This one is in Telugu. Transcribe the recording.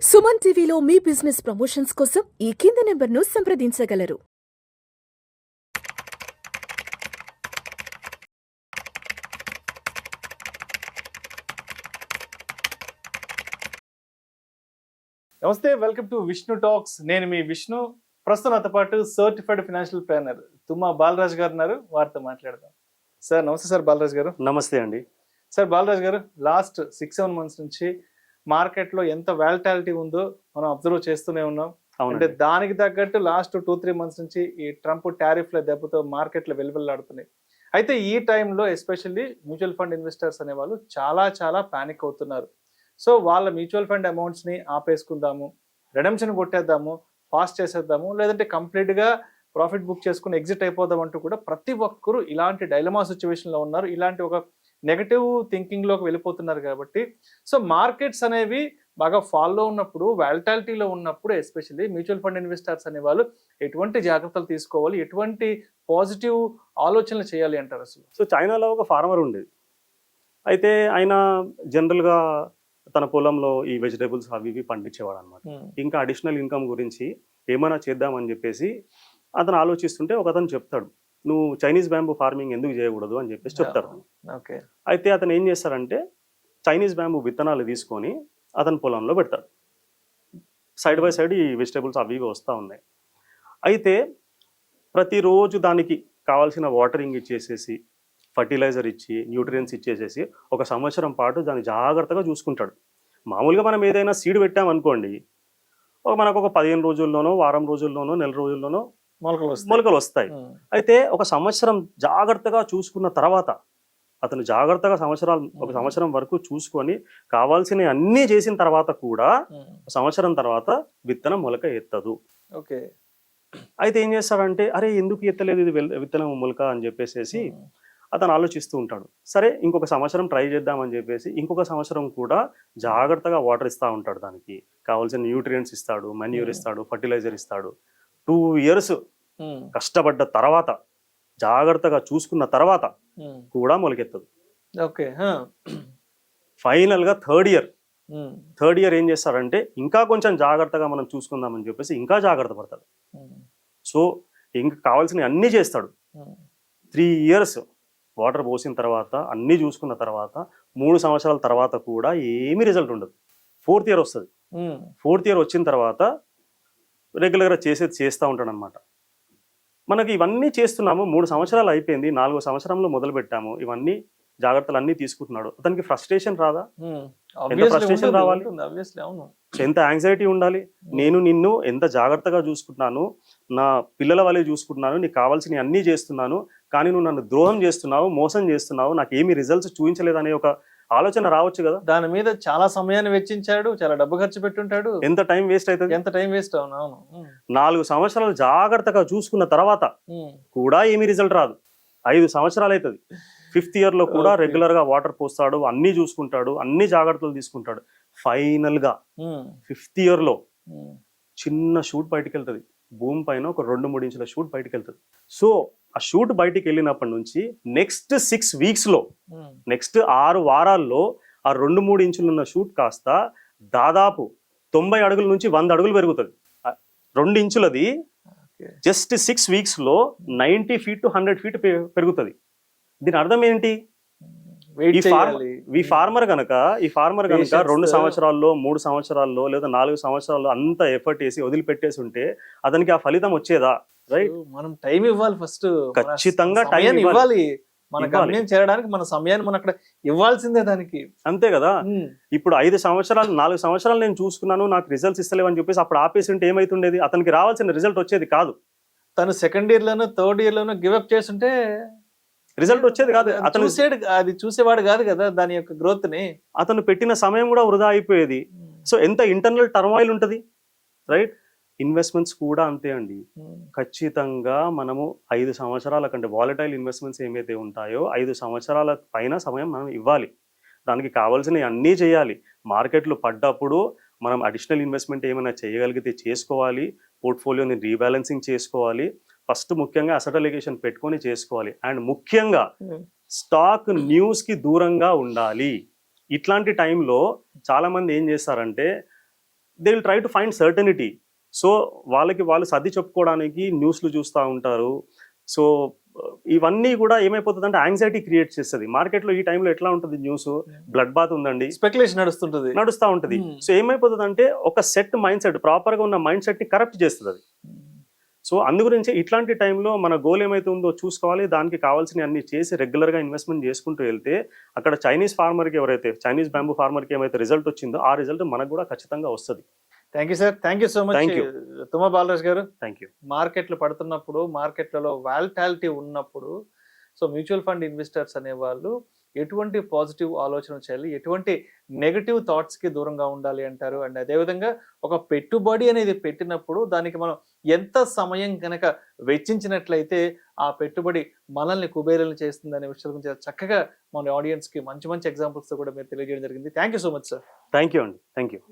సుమన్ టీవీలో మీ బిజినెస్ ప్రమోషన్స్ కోసం ఈ కింది నెంబర్ను సంప్రదించగలరు. నమస్తే, వెల్కమ్ టు విష్ణు టాక్స్. నేను మీ విష్ణు. ప్రస్తుతం నాతో పాటు సర్టిఫైడ్ ఫైనాన్షియల్ ప్లానర్ తుమ్మా బాలరాజ్ గారు ఉన్నారు. వారితో మాట్లాడదాం. సార్ నమస్తే. సార్ బాలరాజ్ గారు. నమస్తే అండి. సార్ బాలరాజ్ గారు, లాస్ట్ 6-7 months నుంచి మార్కెట్లో ఎంత వాలటాలిటీ ఉందో మనం అబ్జర్వ్ చేస్తూనే ఉన్నాం. అంటే దానికి తగ్గట్టు లాస్ట్ 2-3 months నుంచి ఈ ట్రంప్ టారిఫ్ల దెబ్బతో మార్కెట్లు వెలువెల్లాడుతున్నాయి. అయితే ఈ టైంలో ఎస్పెషల్లీ మ్యూచువల్ ఫండ్ ఇన్వెస్టర్స్ అనేవాళ్ళు చాలా ప్యానిక్ అవుతున్నారు. సో వాళ్ళ మ్యూచువల్ ఫండ్ అమౌంట్స్ని ఆపేసుకుందాము, రెడెంప్షన్ కొట్టేద్దాము, ఫాస్ట్ చేసేద్దాము, లేదంటే కంప్లీట్గా ప్రాఫిట్ బుక్ చేసుకుని ఎగ్జిట్ అయిపోదాం అంటూ కూడా ప్రతి ఒక్కరు ఇలాంటి డైలమా సిచ్యువేషన్లో ఉన్నారు. ఇలాంటి ఒక నెగటివ్ థింకింగ్లోకి వెళ్ళిపోతున్నారు. కాబట్టి సో మార్కెట్స్ అనేవి బాగా ఫాల్లో ఉన్నప్పుడు, వాలటాలిటీలో ఉన్నప్పుడు ఎస్పెషల్లీ మ్యూచువల్ ఫండ్ ఇన్వెస్టర్స్ అనేవాళ్ళు ఎటువంటి జాగ్రత్తలు తీసుకోవాలి, ఎటువంటి పాజిటివ్ ఆలోచనలు చేయాలి అంటారు అసలు? సో చైనాలో ఒక ఫార్మర్ ఉండేది. అయితే ఆయన జనరల్గా తన పొలంలో ఈ వెజిటేబుల్స్ అవి ఇవి పండించేవాడు అనమాట. ఇంకా అడిషనల్ ఇన్కమ్ గురించి ఏమైనా చేద్దామని చెప్పేసి అతను ఆలోచిస్తుంటే ఒక అతను చెప్తాడు, నువ్వు చైనీస్ బ్యాంబూ ఫార్మింగ్ ఎందుకు చేయకూడదు అని చెప్పేసి చెప్తారు. అయితే అతను ఏం చేస్తారంటే చైనీస్ బ్యాంబూ విత్తనాలు తీసుకొని అతని పొలంలో పెడతాడు. సైడ్ బై సైడ్ ఈ వెజిటేబుల్స్ అవి ఇవి వస్తూ ఉన్నాయి. అయితే ప్రతిరోజు దానికి కావాల్సిన వాటరింగ్ ఇచ్చేసేసి, ఫర్టిలైజర్ ఇచ్చి, న్యూట్రియన్స్ ఇచ్చేసేసి ఒక సంవత్సరం పాటు దాన్ని జాగ్రత్తగా చూసుకుంటాడు. మామూలుగా మనం ఏదైనా సీడ్ పెట్టామనుకోండి, మనకు ఒక 15 రోజుల్లోనో, వారం రోజుల్లోనో, నెల రోజుల్లోనో మొలకలు వస్తాయి. అయితే ఒక సంవత్సరం జాగ్రత్తగా చూసుకున్న తర్వాత, అతను జాగ్రత్తగా ఒక సంవత్సరం వరకు చూసుకొని కావాల్సినవి అన్నీ చేసిన తర్వాత కూడా సంవత్సరం తర్వాత విత్తనం మొలక ఎత్తదు. ఓకే. అయితే ఏం చేస్తాడంటే, అరే ఎందుకు ఎత్తలేదు ఇది విత్తనం మొలక అని చెప్పేసి అతను ఆలోచిస్తూ ఉంటాడు. సరే ఇంకొక సంవత్సరం ట్రై చేద్దామని చెప్పేసి ఇంకొక సంవత్సరం కూడా జాగ్రత్తగా వాటర్ ఇస్తూ ఉంటాడు, దానికి కావాల్సిన న్యూట్రియంట్స్ ఇస్తాడు, మన్యూర్ ఇస్తాడు, ఫర్టిలైజర్ ఇస్తాడు. 2 years కష్టపడ్డ తర్వాత, జాగ్రత్తగా చూసుకున్న తర్వాత కూడా మొలకెత్తదు. ఓకే. ఫైనల్గా థర్డ్ ఇయర్ ఏం చేస్తాడంటే, ఇంకా కొంచెం జాగ్రత్తగా మనం చూసుకుందామని చెప్పేసి ఇంకా జాగ్రత్త పడతాడు. సో ఇంకా కావాల్సినవి అన్నీ చేస్తాడు. 3 years వాటర్ పోసిన తర్వాత, అన్నీ చూసుకున్న తర్వాత, 3 సంవత్సరాల తర్వాత కూడా ఏమీ రిజల్ట్ ఉండదు. 4th year వస్తుంది. 4th year వచ్చిన తర్వాత రెగ్యులర్గా చేస్తూ ఉంటాడు అనమాట. మనకి ఇవన్నీ చేస్తున్నాము, 3 సంవత్సరాలు అయిపోయింది, 4వ సంవత్సరంలో మొదలు పెట్టాము, ఇవన్నీ జాగ్రత్తలు అన్నీ తీసుకుంటున్నాడు. అతనికి ఫ్రస్ట్రేషన్ రాదా? ఎంత ఫ్రస్ట్రేషన్ రావాలి, ఎంత యాంగ్జైటీ ఉండాలి. నేను నిన్ను ఎంత జాగ్రత్తగా చూసుకుంటున్నాను, నా పిల్లల వల్లే చూసుకుంటున్నాను, నీకు కావాల్సినవి అన్నీ చేస్తున్నాను, కానీ నువ్వు నన్ను ద్రోహం చేస్తున్నావు, మోసం చేస్తున్నావు, నాకు ఏమి రిజల్ట్స్ చూపించలేదనే ఒక ఆలోచన రావచ్చు కదా. దాని మీద చాలా సమయాన్ని వెచ్చించాడు, చాలా డబ్బు ఖర్చు పెట్టుంటాడు. ఎంత టైం వేస్ట్ అవుతుంది, ఎంత టైం వేస్ట్. అవును. 4 సంవత్సరాలు జాగ్రత్తగా చూసుకున్న తర్వాత కూడా ఏమీ రిజల్ట్ రాదు. 5 సంవత్సరాలు అవుతుంది. 5th year లో కూడా రెగ్యులర్ గా వాటర్ పోస్తాడు, అన్ని చూసుకుంటాడు, అన్ని జాగ్రత్తలు తీసుకుంటాడు. ఫైనల్ గా 5th year లో చిన్న షూట్ బయటికి వెళ్తుంది. భూమి పైన ఒక 2-3 ఇంచుల షూట్ బయటికి వెళ్తుంది. సో ఆ షూట్ బయటికి వెళ్ళినప్పటి నుంచి నెక్స్ట్ 6 weeks లో, నెక్స్ట్ 6 వారాల్లో ఆ 2-3 ఇంచులు ఉన్న షూట్ కాస్త దాదాపు 90 అడుగుల నుంచి 100 అడుగులు పెరుగుతుంది. 2 ఇంచులది జస్ట్ 6 weeks లో 90 feet to 100 feet పెరుగుతుంది. దీని అర్థం ఏంటి? ఈ ఫార్మర్ కనుక 2 సంవత్సరాల్లో, 3 సంవత్సరాల్లో లేదా 4 సంవత్సరాల్లో అంత ఎఫర్ట్ వేసి వదిలిపెట్టేసి ఉంటే అతనికి ఆ ఫలితం వచ్చేదా? రైట్. మనం టైం ఇవ్వాలి, ఫస్ట్ ఖచ్చితంగా టైం ఇవ్వాలి. మన గమ్యం చేరడానికి మన సమయాన్ని మనం అక్కడ ఇవ్వాల్సిందే దానికి. అంతే కదా. ఇప్పుడు 5 సంవత్సరాలు 4 సంవత్సరాలు నేను చూసుకున్నాను, నాకు రిజల్ట్స్ ఇస్తలేవు అని చెప్పేసి అప్పుడు ఆపేసి ఉంటే ఏమైతుండేది? అతనికి రావాల్సిన రిజల్ట్ వచ్చేది కాదు. తను 2nd year లోనో 3rd year లోనో గివప్ చేస్తుంటే రిజల్ట్ వచ్చేది కాదు. అతను అది చూసేవాడు కాదు కదా దాని యొక్క గ్రోత్ ని. అతను పెట్టిన సమయం కూడా వృధా అయిపోయేది. సో ఎంత ఇంటర్నల్ టర్మాయిల్ ఉంటుంది, రైట్. ఇన్వెస్ట్మెంట్స్ కూడా అంతే అండి. ఖచ్చితంగా మనము 5 సంవత్సరాల కంటే వాలటైల్ ఇన్వెస్ట్మెంట్స్ ఏమైతే ఉంటాయో 5 సంవత్సరాల పైన సమయం మనం ఇవ్వాలి. దానికి కావాల్సినవి అన్నీ చేయాలి. మార్కెట్లు పడ్డప్పుడు మనం అడిషనల్ ఇన్వెస్ట్మెంట్ ఏమైనా చేయగలిగితే చేసుకోవాలి. పోర్ట్ఫోలియోని రీబ్యాలెన్సింగ్ చేసుకోవాలి. ఫస్ట్ ముఖ్యంగా అసెట్ అలిగేషన్ పెట్టుకొని చేసుకోవాలి. అండ్ ముఖ్యంగా స్టాక్ న్యూస్కి దూరంగా ఉండాలి. ఇట్లాంటి టైంలో చాలామంది ఏం చేస్తారంటే, they will try to find certainty. So వాళ్ళకి వాళ్ళు సర్ది చెప్పుకోవడానికి న్యూస్లు చూస్తూ ఉంటారు. సో ఇవన్నీ కూడా ఏమైపోతుందంటే యాంగ్జైటీ క్రియేట్ చేస్తుంది. మార్కెట్లో ఈ టైంలో ఎట్లా ఉంటుంది న్యూస్, బ్లడ్ బాత్ ఉందండి, స్పెక్యులేషన్ నడుస్తూ ఉంటుంది. సో ఏమైపోతుందంటే ఒక సెట్ మైండ్ సెట్, ప్రాపర్గా ఉన్న మైండ్ సెట్ని కరప్ట్ చేస్తుంది అది. సో అందు గురించి ఇట్లాంటి టైంలో మన గోల్ ఏమైతే ఉందో చూసుకోవాలి, దానికి కావాల్సిన అన్ని చేసి రెగ్యులర్గా ఇన్వెస్ట్మెంట్ చేసుకుంటూ వెళ్తే అక్కడ చైనీస్ బ్యాంబూ ఫార్మర్కి ఏమైతే రిజల్ట్ వచ్చిందో ఆ రిజల్ట్ మనకు కూడా ఖచ్చితంగా వస్తుంది. Thank you sir, thank you so much. Thank you. తుమ్మా Balraj గారు, థ్యాంక్ యూ. మార్కెట్లు పడుతున్నప్పుడు, మార్కెట్లలో వాల్టాలిటీ ఉన్నప్పుడు, సో మ్యూచువల్ ఫండ్ ఇన్వెస్టర్స్ అనేవాళ్ళు ఎటువంటి పాజిటివ్ ఆలోచన చేయాలి, ఎటువంటి నెగటివ్ థాట్స్కి దూరంగా ఉండాలి అంటారు? అండ్ అదేవిధంగా ఒక పెట్టుబడి అనేది పెట్టినప్పుడు దానికి మనం ఎంత సమయం కనుక వెచ్చించినట్లయితే ఆ పెట్టుబడి మనల్ని కుబేరులను చేస్తుంది అనే విషయాల గురించి చక్కగా మన ఆడియన్స్కి మంచి మంచి ఎగ్జాంపుల్స్తో కూడా మీరు తెలియజేయడం జరిగింది. Thank you so much sir. Thank you అండి. Thank you.